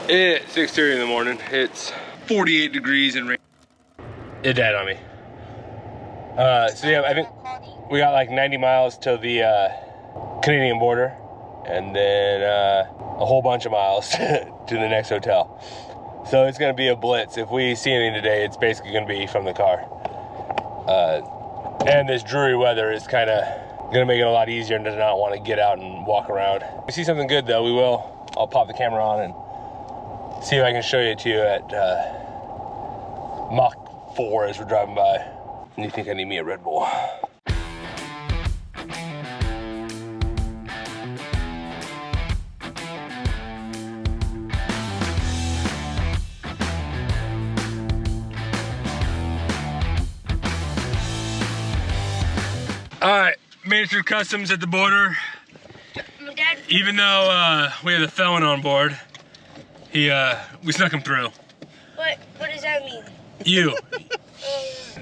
It's 6:30 in the morning. It's 48 degrees and rain. It died on me. So yeah, I think we got like 90 miles to the Canadian border, and then a whole bunch of miles to the next hotel. So it's gonna be a blitz. If we see anything today, it's basically gonna be from the car. And this dreary weather is kind of gonna make it a lot easier and to not want to get out and walk around. If we see something good though, we will. I'll pop the camera on and see if I can show it to you at Mach 4 as we're driving by. And you think I need me a Red Bull? All right, made it through customs at the border. Even though we have the felon on board, we snuck him through. What does that mean? You.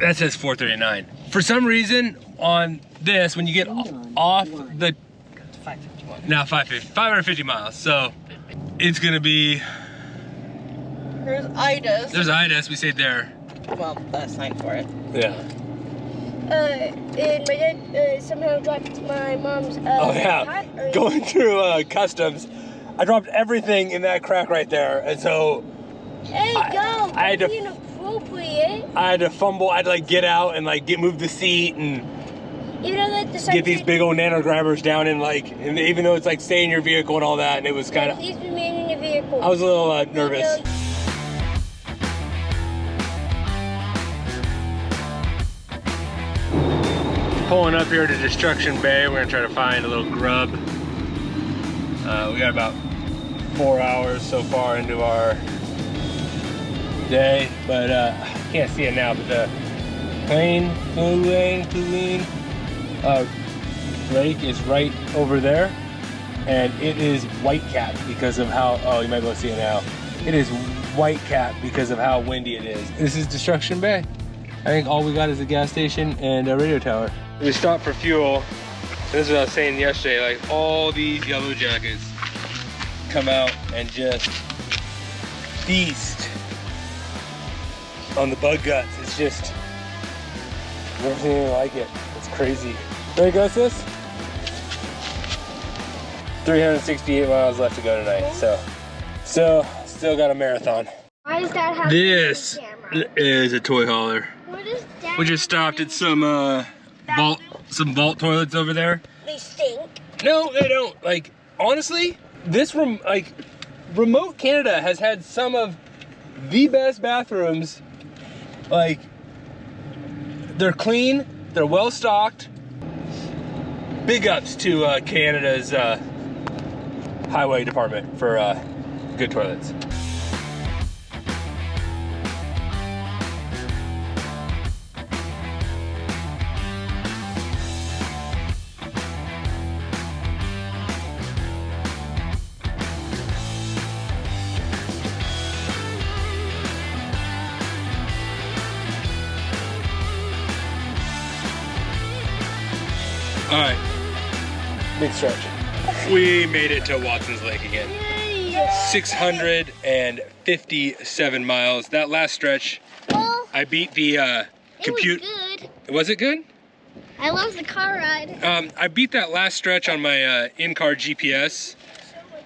That says 439. For some reason, on this, when you get off the... 551. Now 550 miles. So it's gonna be... There's Idas. There's Idas, we stayed there. Well, that's sign for it. Yeah. And my dad somehow dropped my mom's oh yeah, going through customs, I dropped everything in that crack right there, and so hey, I had to inappropriate. I had to fumble. I had to like get out and like move the seat and like the get these big old nano grabbers down and and even though it's like stay in your vehicle and all that, and it was kind of. Please remain in your vehicle. I was a little nervous. Pulling up here to Destruction Bay, we're gonna try to find a little grub. We got about 4 hours so far into our day, but I can't see it now, but the cuisine lake is right over there, and it is white capped because of how, oh, you might be able to see it now. It is white capped because of how windy it is. This is Destruction Bay. I think all we got is a gas station and a radio tower. We stopped for fuel. This is what I was saying yesterday, like all these yellow jackets come out and just feast on the bug guts. It's just, I've never seen anything like it. It's crazy. Ready to go, sis? 368 miles left to go tonight, so still got a marathon. Why does Dad have this camera? Is a toy hauler. What is Dad? We just stopped at some vault toilets over there. They stink. No, they don't. Like, honestly, this remote Canada has had some of the best bathrooms. Like, they're clean, they're well stocked. Big ups to Canada's highway department for good toilets. All right, big stretch. We made it to Watson's Lake again. 657 miles. That last stretch, well, I beat the compute. It was good. Was it good? I love the car ride. I beat that last stretch on my in-car GPS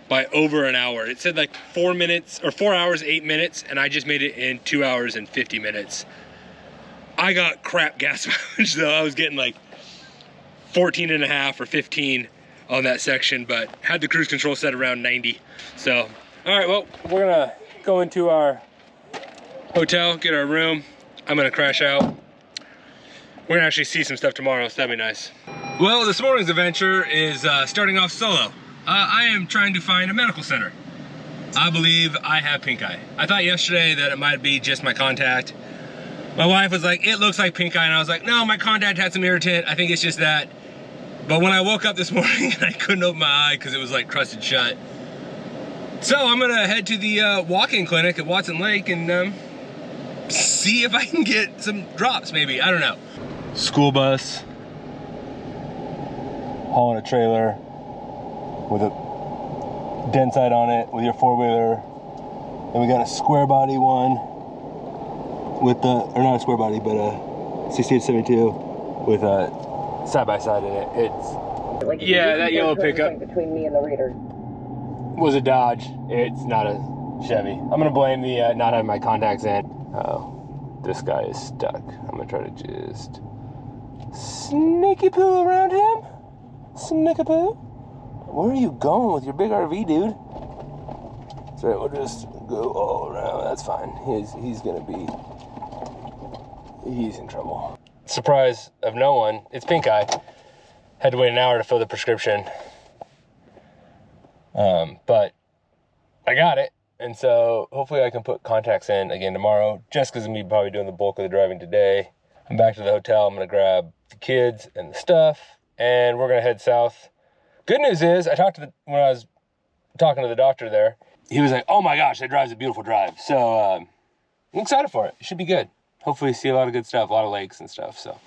by over an hour. It said like 4 minutes or 4 hours, 8 minutes, and I just made it in 2 hours and 50 minutes. I got crap gas mileage though. I was getting like 14 and a half or 15 on that section, but had the cruise control set around 90. So, all right, well, we're gonna go into our hotel, get our room. I'm gonna crash out. We're gonna actually see some stuff tomorrow, so that'd be nice. Well, this morning's adventure is starting off solo. I am trying to find a medical center. I believe I have pink eye. I thought yesterday that it might be just my contact. My wife was like, it looks like pink eye, and I was like, no, my contact had some irritant. I think it's just that. But when I woke up this morning and I couldn't open my eye because it was like crusted shut. So I'm gonna head to the walk-in clinic at Watson Lake and see if I can get some drops maybe, I don't know. School bus, hauling a trailer with a dent side on it with your four-wheeler, And we got a square body one with the, or not a square body, but a 6872 with a side-by-side in it. It's, Like, yeah, that yellow pickup between me and the Raider was a Dodge. It's not a Chevy. I'm gonna blame the not having my contacts in. Oh, this guy is stuck. I'm gonna try to just sneaky poo around him. Sneaky poo. Where are you going with your big RV, dude? So we'll just go all around. That's fine. He's gonna be. He's in trouble. Surprise of no one. It's pink eye. Had to wait an hour to fill the prescription. But I got it. And so hopefully I can put contacts in again tomorrow, just because I'm gonna be probably doing the bulk of the driving today. I'm back to the hotel. I'm gonna grab the kids and the stuff, and we're gonna head south. Good news is, when I was talking to the doctor there, he was like, oh my gosh, that drive's a beautiful drive. So I'm excited for it. It should be good. Hopefully see a lot of good stuff, a lot of lakes and stuff, so.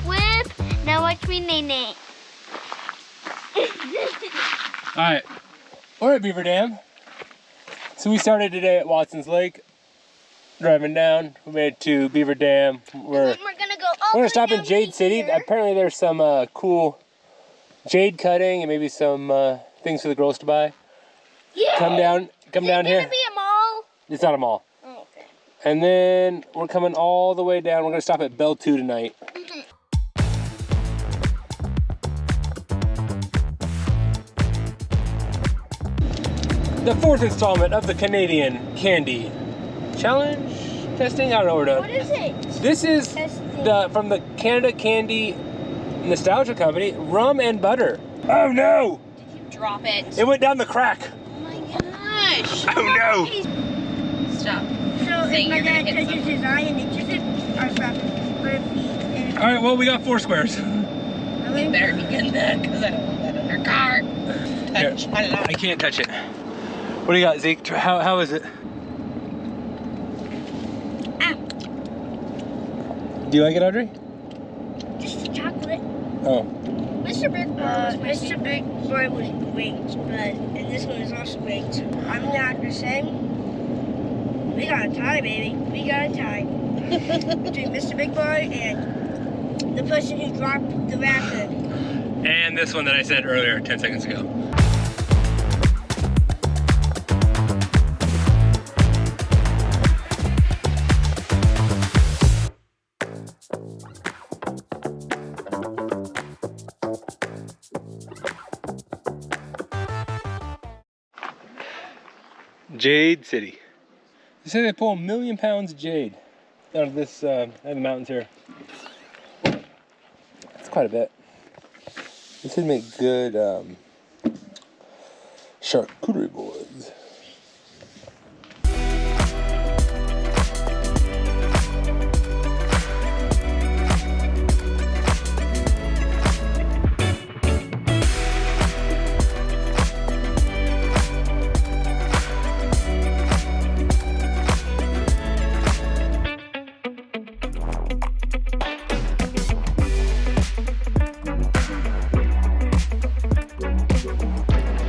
Whip. Now watch me nay. All right, we're at Beaver Dam. So we started today at Watson's Lake, driving down. We made it to Beaver Dam. We're gonna stop in Jade City. Apparently there's some cool jade cutting and maybe some things for the girls to buy. Yeah. Come down here. Gonna be a mall. It's not a mall. Oh, okay. And then we're coming all the way down. We're gonna stop at Beltu tonight. The fourth installment of the Canadian Candy Challenge testing. I don't know what we're What doing. is it? This is Testing. from the Canada Candy Nostalgia Company, rum and butter. Oh no! Drop it. It went down the crack. Oh my gosh. Oh no! Stop. So Saying if my you're gonna dad hit touches his eye and itches it, I'll stop it. But if he... All right, well we got 4 squares. You better be getting that because I don't want that in your car. Touch. I I can't touch it. What do you got, Zeke? How is it? Do you like it, Audrey? Just the chocolate. Oh. Mr. Big Mr. Big Boy was great, but and this one is also great. I'm not the same. We got a tie, baby. We got a tie. Between Mr. Big Boy and the person who dropped the rapper. And this one that I said earlier, 10 seconds ago. Jade City. They say they pull 1 million pounds of jade out of this, out of the mountains here. That's quite a bit. This would make good charcuterie boards.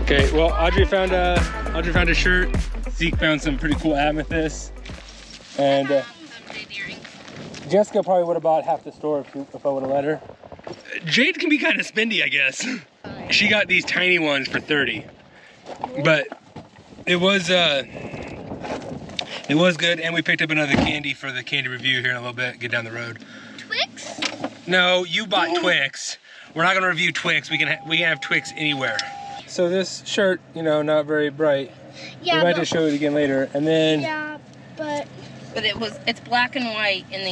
Okay, well, Audrey found a shirt. Zeke found some pretty cool amethysts, and Jessica probably would have bought half the store if I would have let her. Jade can be kind of spendy, I guess. She got these tiny ones for 30, but it was good, and we picked up another candy for the candy review here in a little bit. Get down the road. Twix? No, you bought Twix. We're not gonna review Twix. We can have Twix anywhere. So this shirt, you know, not very bright. Yeah, we might just show it again later, and then. Yeah, but it's black and white in the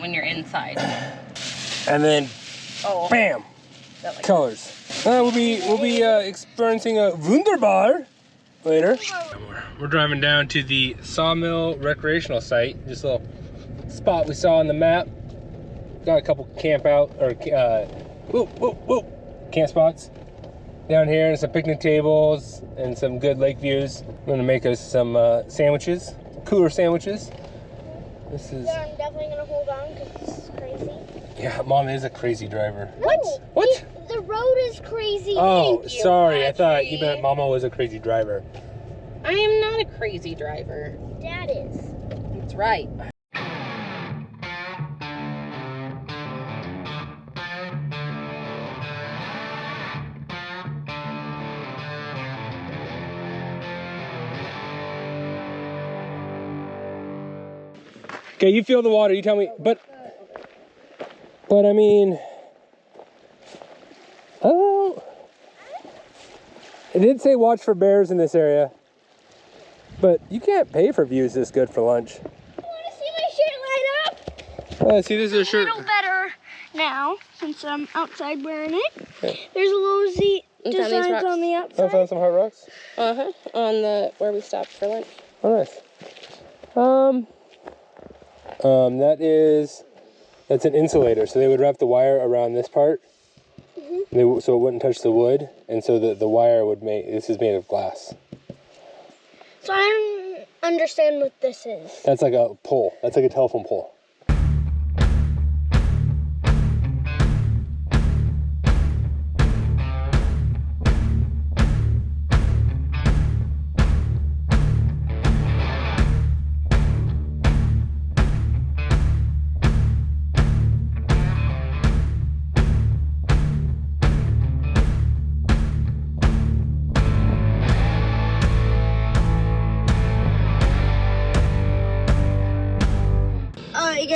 when you're inside. And then, Oh. bam, colors. We'll be experiencing a Wunderbar later. We're driving down to the Sawmill recreational site. Just a little spot we saw on the map. Got a couple camp spots. down here and some picnic tables and some good lake views. I'm gonna make us some sandwiches, cooler sandwiches. This is. Yeah, I'm definitely gonna hold on because this is crazy. Yeah, Mom is a crazy driver. What? What? The road is crazy. Oh, Thank you, sorry. I thought Audrey. you meant Mama was a crazy driver. I am not a crazy driver. Dad is. That's right. Okay, you feel the water. You tell me. But I mean, oh, it did say watch for bears in this area. But you can't pay for views this good for lunch. I want to see my shirt light up. See, this is a shirt. A little better now since I'm outside wearing it. Okay. There's a little Z designs on the outside. I found some hard rocks. On the where we stopped for lunch. Oh, nice. That's an insulator. So they would wrap the wire around this part, so it wouldn't touch the wood, and so the wire would make. This is made of glass. So I don't understand what this is. That's like a pole. That's like a telephone pole.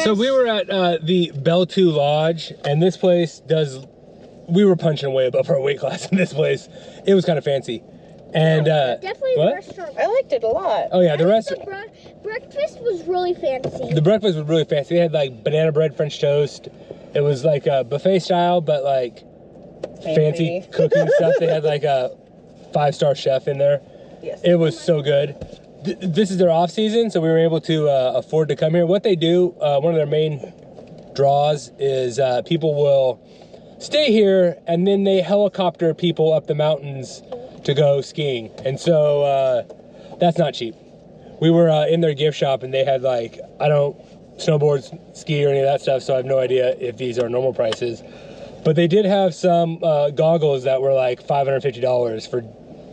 So we were at the Beltu Lodge, and this place does. We were punching way above our weight class in this place. It was kind of fancy, and Definitely what? the restaurant. I liked it a lot. Oh yeah, the restaurant. Breakfast was really fancy. The breakfast was really fancy. They had like banana bread, French toast. It was like a buffet style, but like fancy cooking stuff. They had like a 5-star chef in there. Yes. It was so good. This is their off season, so we were able to afford to come here. What they do, one of their main draws is people will stay here and then they helicopter people up the mountains to go skiing. And so that's not cheap. We were in their gift shop and they had like, I don't snowboard, ski or any of that stuff, so I have no idea if these are normal prices. But they did have some goggles that were like $550 for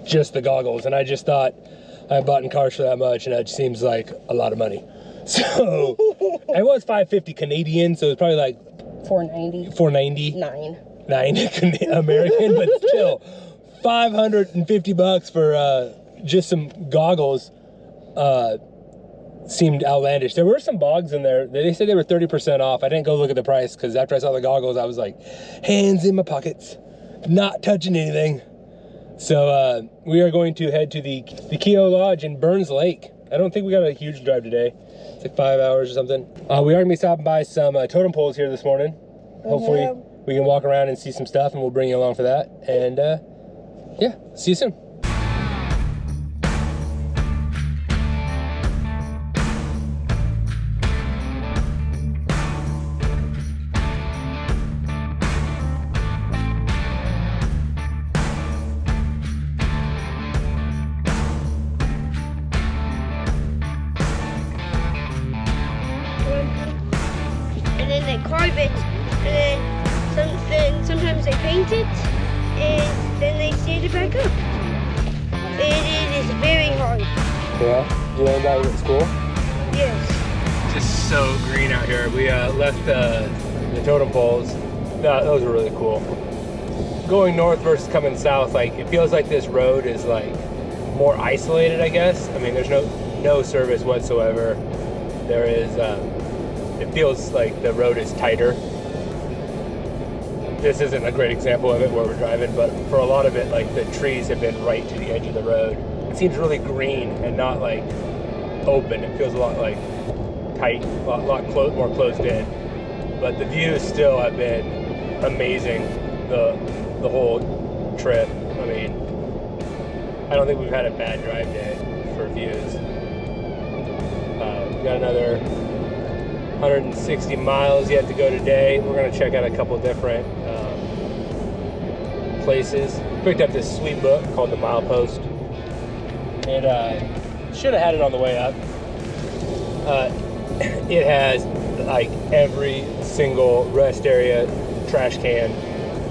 just the goggles, and I just thought, I bought in cars for that much, and that just seems like a lot of money. So it was $550 Canadian, so it's probably like $490. $9 American, but still $550 for just some goggles seemed outlandish. There were some bogs in there. They said they were 30% off. I didn't go look at the price because after I saw the goggles, I was like, hands in my pockets, not touching anything. So we are going to head to the Keogh Lodge in Burns Lake. I don't think we got a huge drive today. It's like 5 hours or something. We are going to be stopping by some totem poles here this morning. Hopefully we can walk around and see some stuff, and we'll bring you along for that. And yeah, see you soon. And then they carve it, and then sometimes they paint it, and then they stand it back up. And it is very hard. Yeah? You learned that at school? Yes. Just so green out here. We left the totem poles. Those were really cool. Going north versus coming south, like it feels like this road is like more isolated, I guess. I mean, there's no service whatsoever. There is, it feels like the road is tighter. This isn't a great example of it where we're driving, but for a lot of it, like the trees have been right to the edge of the road. It seems really green and not like open. It feels a lot like tight, a lot more closed in. But the views still have been amazing the whole trip. I mean, I don't think we've had a bad drive day for views. We've got another 160 miles yet to go today. We're going to check out a couple different places. Picked up this sweet book called The Milepost. And should have had it on the way up. It has like every single rest area, trash can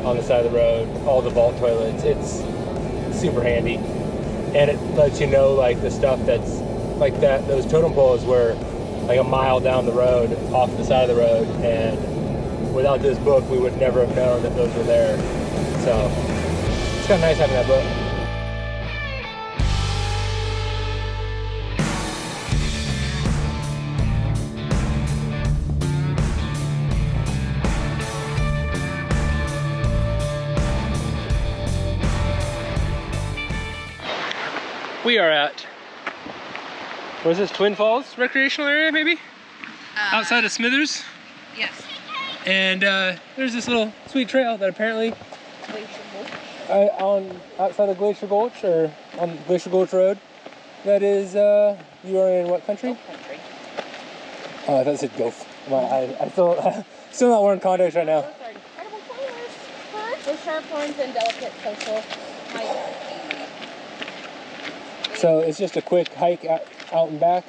on the side of the road, all the vault toilets. It's super handy. And it lets you know like the stuff that's like that, those totem poles were like a mile down the road off the side of the road, and without this book we would never have known that those were there. So it's kind of nice having that book. We are at, what is this, Twin Falls recreational area maybe? Outside of Smithers. Yes. And there's this little sweet trail that apparently outside of Glacier Gulch, or on Glacier Gulch Road, that is, you are in what country? Gulf country. Oh, I thought it said Gulf. I still not wearing contacts right now. Those are incredible colors. With sharp horns and delicate social hike. So it's just a quick hike out and back,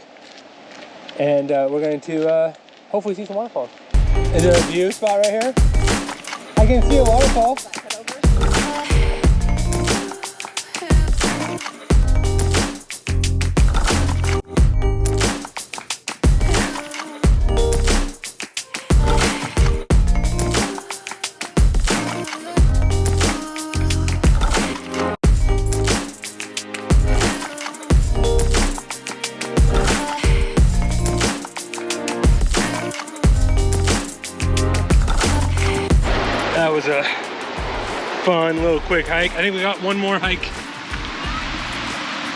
and we're going to hopefully see some waterfalls. Is there a view spot right here? I can see a waterfall. That was a fun little quick hike. I think we got one more hike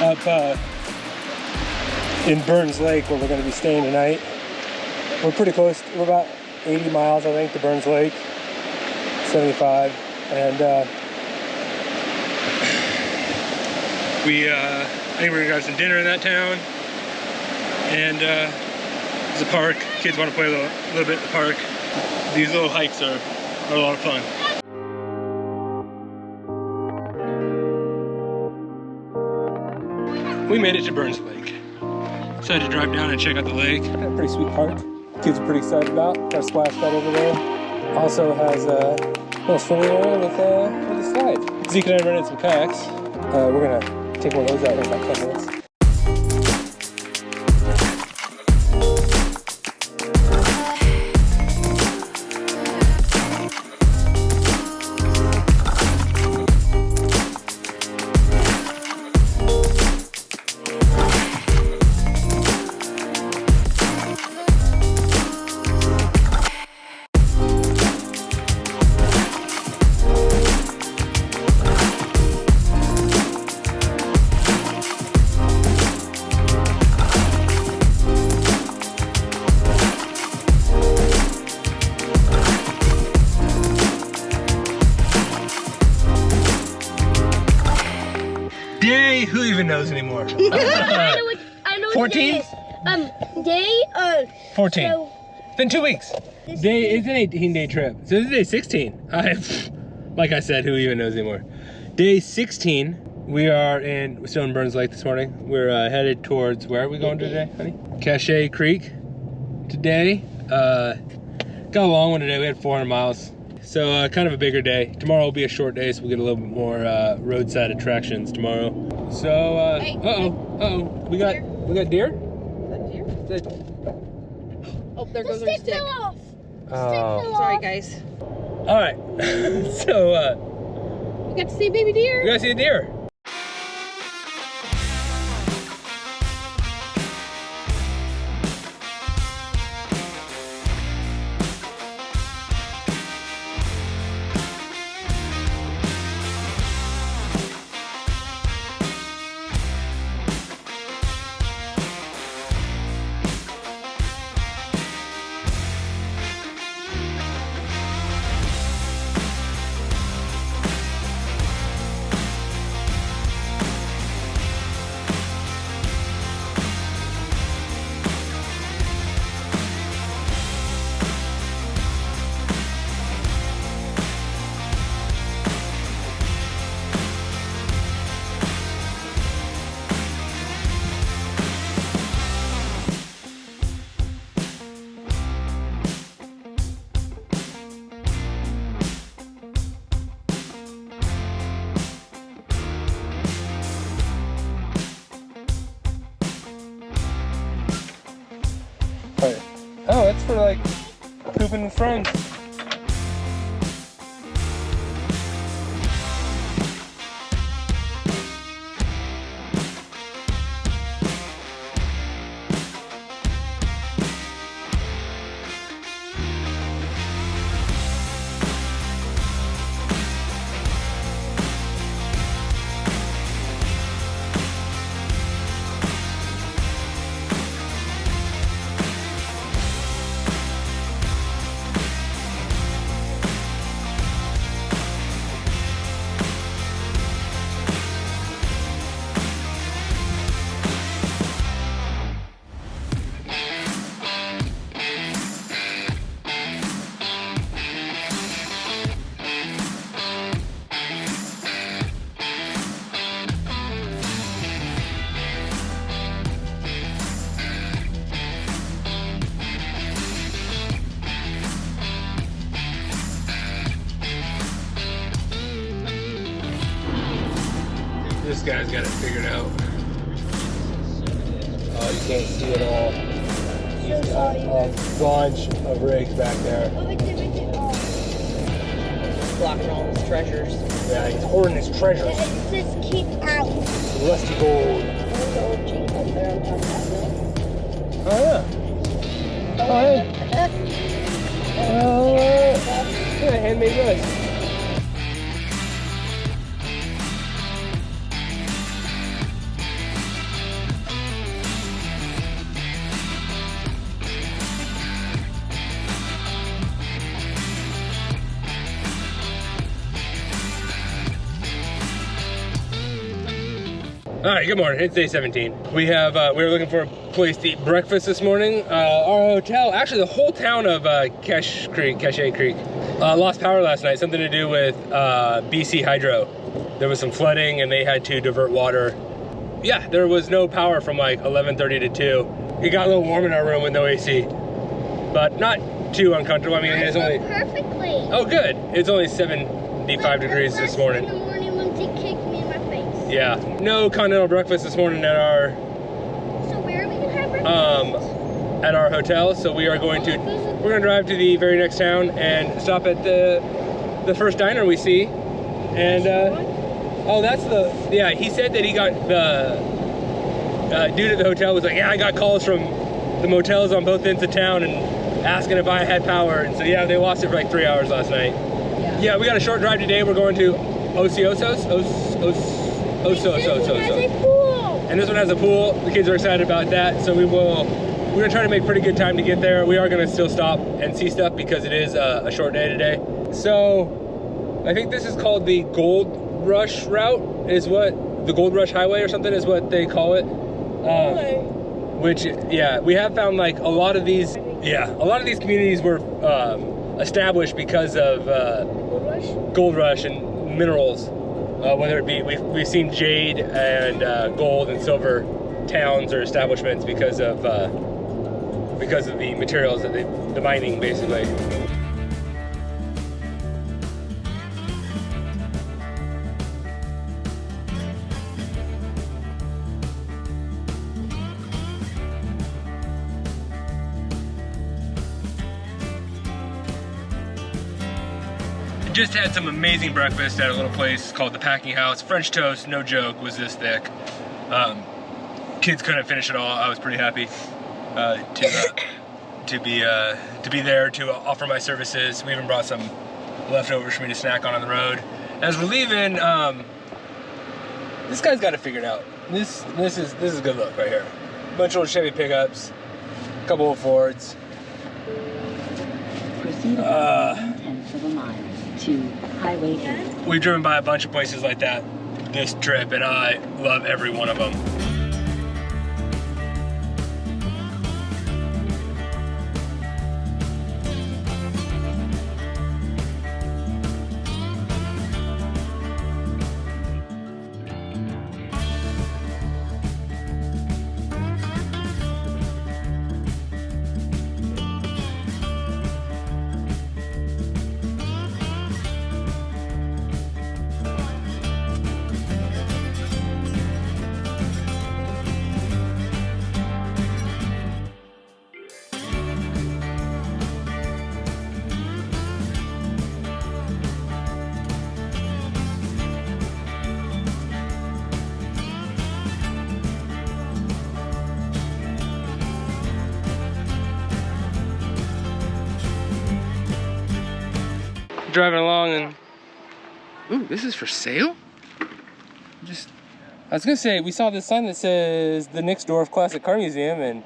up in Burns Lake where we're going to be staying tonight. We're pretty close. We're about 80 miles, I think, to Burns Lake, 75. And I think we're going to grab some dinner in that town. And there's a park. Kids want to play a little bit in the park. These little hikes are a lot of fun. We made it to Burns Lake. Decided to drive down and check out the lake. Got a pretty sweet park. Kids are pretty excited about. Got a splash pad over there. Also has a little swimming area with a slide. Zeke and I rented some kayaks. We're gonna take one of those out in about 10 minutes. Day, who even knows anymore? I know 14? Day 14. So Then 2 weeks. Day is an 18-day trip. So this is day 16. Like I said, who even knows anymore? Day 16. We're still in Burns Lake this morning. We're headed towards, where are we going today, honey? Cache Creek today. Got a long one today. We had 400 miles. So kind of a bigger day. Tomorrow will be a short day, so we'll get a little bit more roadside attractions tomorrow. So, Hey, we got deer? Is that deer? Oh, there goes our stick stick. fell off. Oh. Sorry, guys. All right. So We got to see baby deer. we gotta see a deer. It's for like pooping with friends. This guy's got it figured out. Oh, you can't see it all. He's got a bunch of rigs back there. Blocking all his treasures. Yeah, he's hoarding his treasures. It says keep out. Rusty gold. There's the old Jeep up there on top of that hill. Oh, yeah. Oh, yeah. Yeah, handmade goods. All right, good morning. It's day 17. We were looking for a place to eat breakfast this morning. Our hotel, actually the whole town of Cache Creek, lost power last night. Something to do with BC Hydro. There was some flooding and they had to divert water. Yeah, there was no power from like 11:30 to 2. It got a little warm in our room with no AC, but not too uncomfortable. I mean, it's only perfectly. Oh, good. It's only 75 degrees this morning. Yeah, no continental breakfast this morning at our So where are we gonna have breakfast? At our hotel. So we're gonna drive to the very next town and stop at the first diner we see. And oh, that's he said that he got the dude at the hotel was like, yeah, I got calls from the motels on both ends of town and asking if I had power. And so yeah, they lost it for like 3 hours last night. Yeah, we got a short drive today. We're going to Ociosos. This one has a pool. And this one has a pool. The kids are excited about that. So we're gonna try to make pretty good time to get there. We are gonna still stop and see stuff because it is a short day today. So I think this is called the Gold Rush route, the Gold Rush Highway or something is what they call it. Which, yeah, we have found like a lot of these communities were established because of Gold Rush and minerals. Whether it be, we've seen jade and gold and silver towns or establishments because of the materials that the mining basically. Just had some amazing breakfast at a little place called the Packing House. French toast, no joke, was this thick. Kids couldn't finish it all. I was pretty happy to be there to offer my services. We even brought some leftovers for me to snack on the road. As we're leaving, this guy's got it figured out. This is a good look right here. Bunch of old Chevy pickups, a couple of Fords. Proceed about 1/10 of a mile to Highway 8. We've driven by a bunch of places like that this trip, and I love every one of them. driving along and, ooh, this is for sale? I was gonna say, we saw this sign that says the Nixdorf Classic Car Museum, and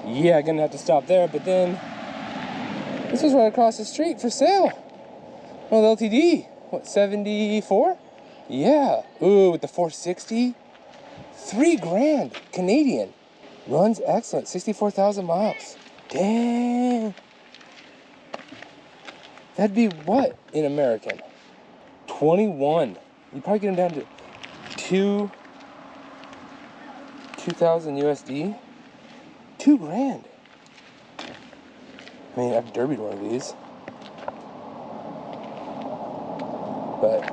yeah, gonna have to stop there, but then this was right across the street for sale. Well, the LTD, what, 74? Yeah, ooh, with the 460, $3,000 Canadian. Runs excellent, 64,000 miles. Dang. That'd be what in American? 21. You'd probably get them down to 2,000 USD. $2,000. I mean, I've derbied one of these. But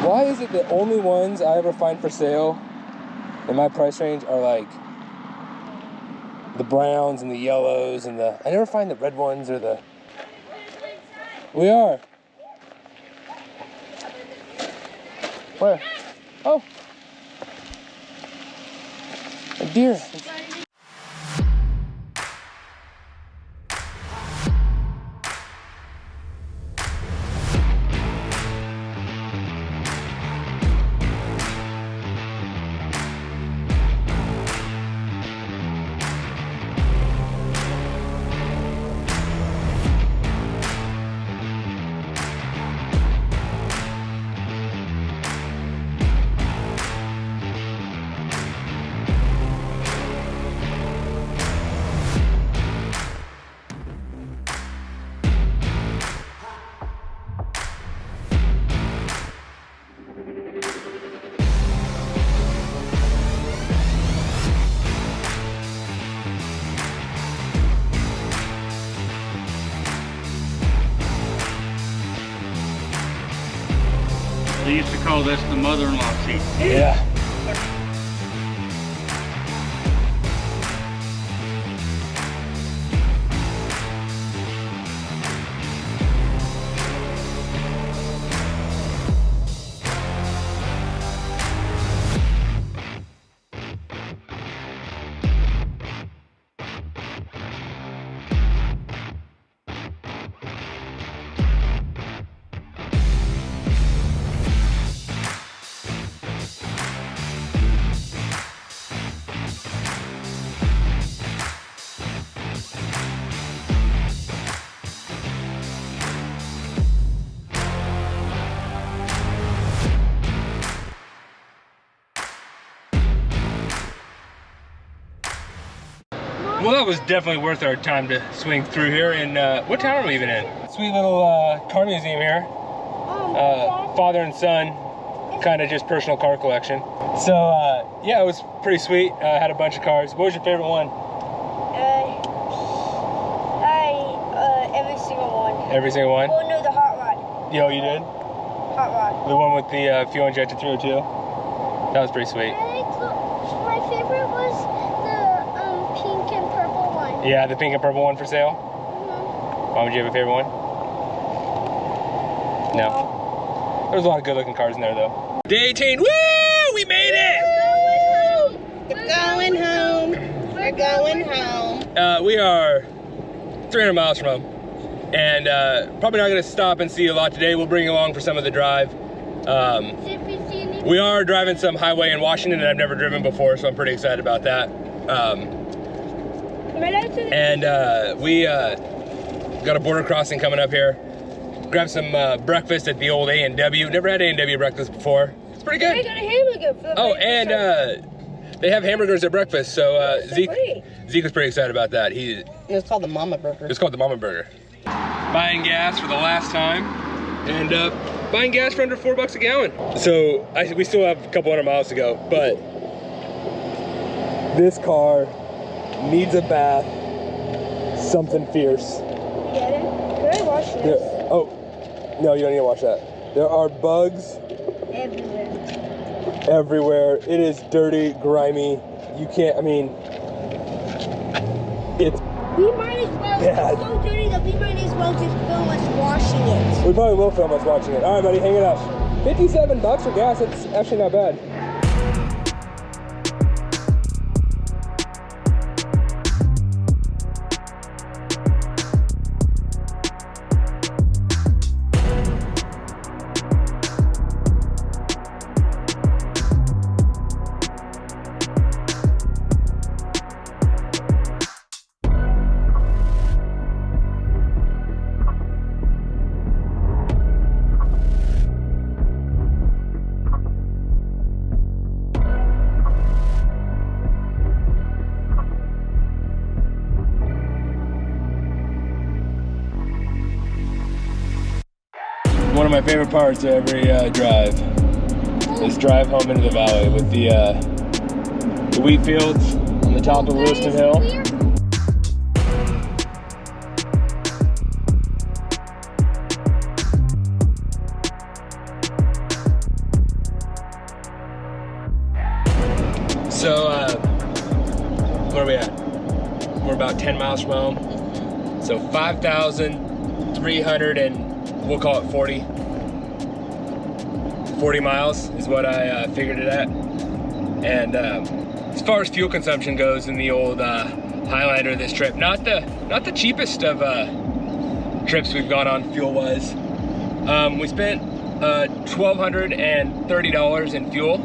why is it the only ones I ever find for sale in my price range are like the browns and the yellows and I never find the red ones or the... We are. Where? Oh. A deer. They used to call this the mother-in-law seat. Yeah. Well, that was definitely worth our time to swing through here. And what town are we even in? Sweet little car museum here. Father and son, kind of just personal car collection. So yeah, it was pretty sweet. Had a bunch of cars. What was your favorite one? Every single one. Every single one? Oh no, the hot rod. Yo, you did? Hot rod. The one with the fuel injected 302? That was pretty sweet. My favorite was the pink and purple one. Yeah, the pink and purple one for sale? Mom, did you have a favorite one? No. There's a lot of good looking cars in there though. Day 18, woo! We made it! We're going home. We're going home. We are 300 miles from home. And probably not gonna stop and see a lot today. We'll bring you along for some of the drive. We are driving some highway in Washington that I've never driven before, so I'm pretty excited about that. We got a border crossing coming up here. Grab some breakfast at the old A&W. Never had A&W breakfast before. It's pretty good. I got a hamburger for the Oh, and they have hamburgers at breakfast, so Zeke was pretty excited about that. It was called the Mama Burger. It's called the Mama Burger. Buying gas for the last time, and buying gas for under $4 a gallon. So we still have a couple hundred miles to go, but this car needs a bath, something fierce. Get it? Can I wash this? Oh, no, you don't need to wash that. There are bugs everywhere. It is dirty, grimy. You can't, I mean, it's We might as well, bad. it's so dirty that we might as well just film us washing it. We probably will film us watching it. All right, buddy, hang it up. $57 for gas, it's actually not bad. of my favorite parts of every drive. This drive home into the valley with the wheat fields on the top of Lewiston Hill. So, where are we at? We're about 10 miles from home. So 5,300 and we'll call it 40 miles is what I figured it at. And as far as fuel consumption goes in the old Highlander this trip, not the cheapest of trips we've gone on fuel-wise. We spent $1,230 in fuel.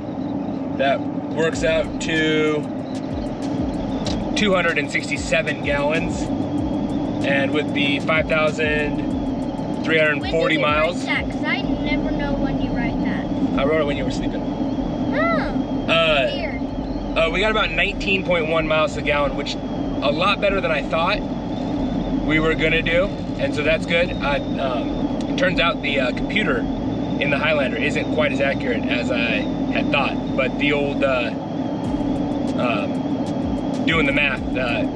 That works out to 267 gallons, and with the 5,340 miles. When did you write that? 'Cause I never know when you write that. I wrote it when you were sleeping. Oh, weird. We got about 19.1 miles to the gallon, which a lot better than I thought we were gonna do, and so that's good. It turns out the computer in the Highlander isn't quite as accurate as I had thought, but the old doing the math,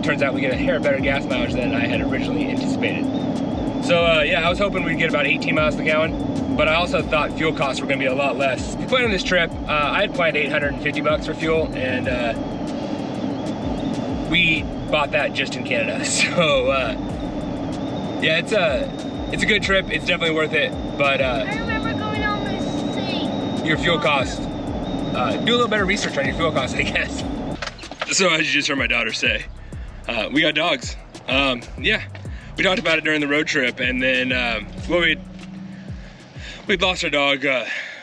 turns out we get a hair better gas mileage than I had originally anticipated. So yeah, I was hoping we'd get about 18 miles to the gallon, but I also thought fuel costs were gonna be a lot less. Planning this trip, I had planned $850 for fuel, and we bought that just in Canada. So yeah, it's a good trip. It's definitely worth it, but I remember going on this thing. your fuel costs, do a little better research on your fuel costs, I guess. So as you just heard my daughter say, we got dogs. Yeah, we talked about it during the road trip, and then well, we'd lost our dog.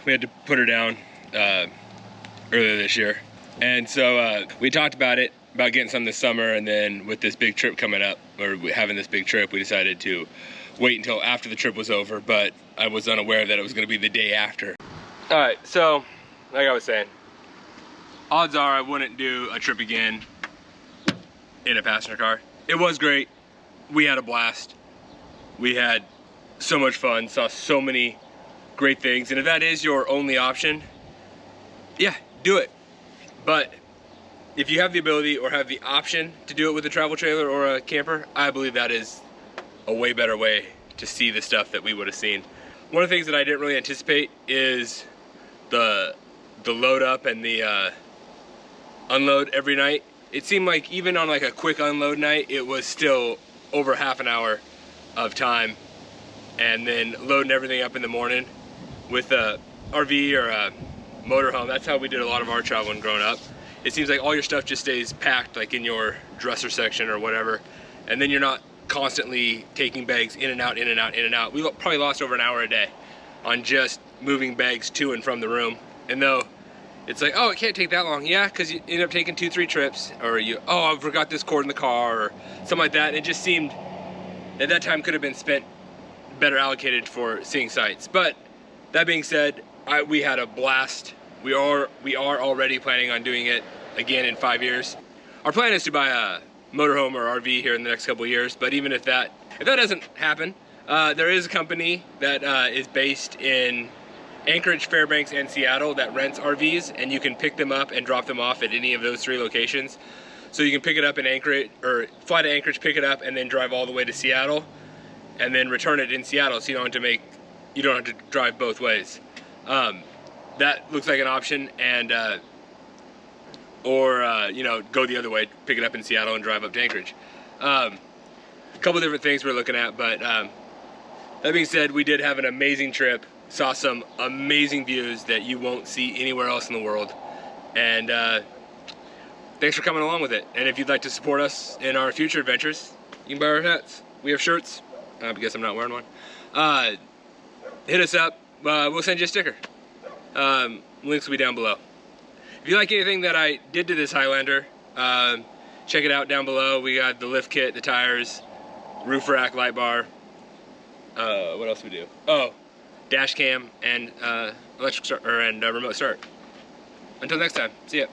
We had to put her down earlier this year, and so we talked about it, about getting some this summer, and then with this big trip coming up, or having this big trip, we decided to wait until after the trip was over, but I was unaware that it was going to be the day after. All right, so like I was saying, odds are I wouldn't do a trip again in a passenger car. It was great. We had a blast. We had so much fun, saw so many great things, and if that is your only option, yeah, do it. But if you have the ability or have the option to do it with a travel trailer or a camper, I believe that is a way better way to see the stuff that we would have seen. One of the things that I didn't really anticipate is the load up and the unload every night. It seemed like even on like a quick unload night, it was still over half an hour of time, and then loading everything up in the morning with a RV or a motorhome. That's how we did a lot of our traveling growing up. It seems like all your stuff just stays packed like in your dresser section or whatever, and then you're not constantly taking bags in and out, in and out, in and out. We probably lost over an hour a day on just moving bags to and from the room. And though it's like, oh, it can't take that long. Yeah, because you end up taking 2-3 trips, or oh, I forgot this cord in the car, or something like that. And it just seemed that that time could have been spent better allocated for seeing sights. But that being said, we had a blast. We are already planning on doing it again in 5 years. Our plan is to buy a motorhome or RV here in the next couple of years. But even if that doesn't happen, there is a company that is based in Anchorage, Fairbanks, and Seattle that rents RVs, and you can pick them up and drop them off at any of those 3 locations. So you can pick it up in Anchorage, or fly to Anchorage, pick it up, and then drive all the way to Seattle, and then return it in Seattle, so you don't have to drive both ways. That looks like an option, and or you know, go the other way, pick it up in Seattle and drive up to Anchorage. A couple different things we're looking at, but that being said, we did have an amazing trip. Saw some amazing views that you won't see anywhere else in the world, and thanks for coming along with it. And if you'd like to support us in our future adventures, you can buy our hats. We have shirts, because I'm not wearing one. Hit us up, we'll send you a sticker. Links will be down below. If you like anything that I did to this Highlander, check it out down below. We got the lift kit, the tires, roof rack, light bar. What else we do? Oh, dash cam and electric start, and remote start. Until next time, see ya.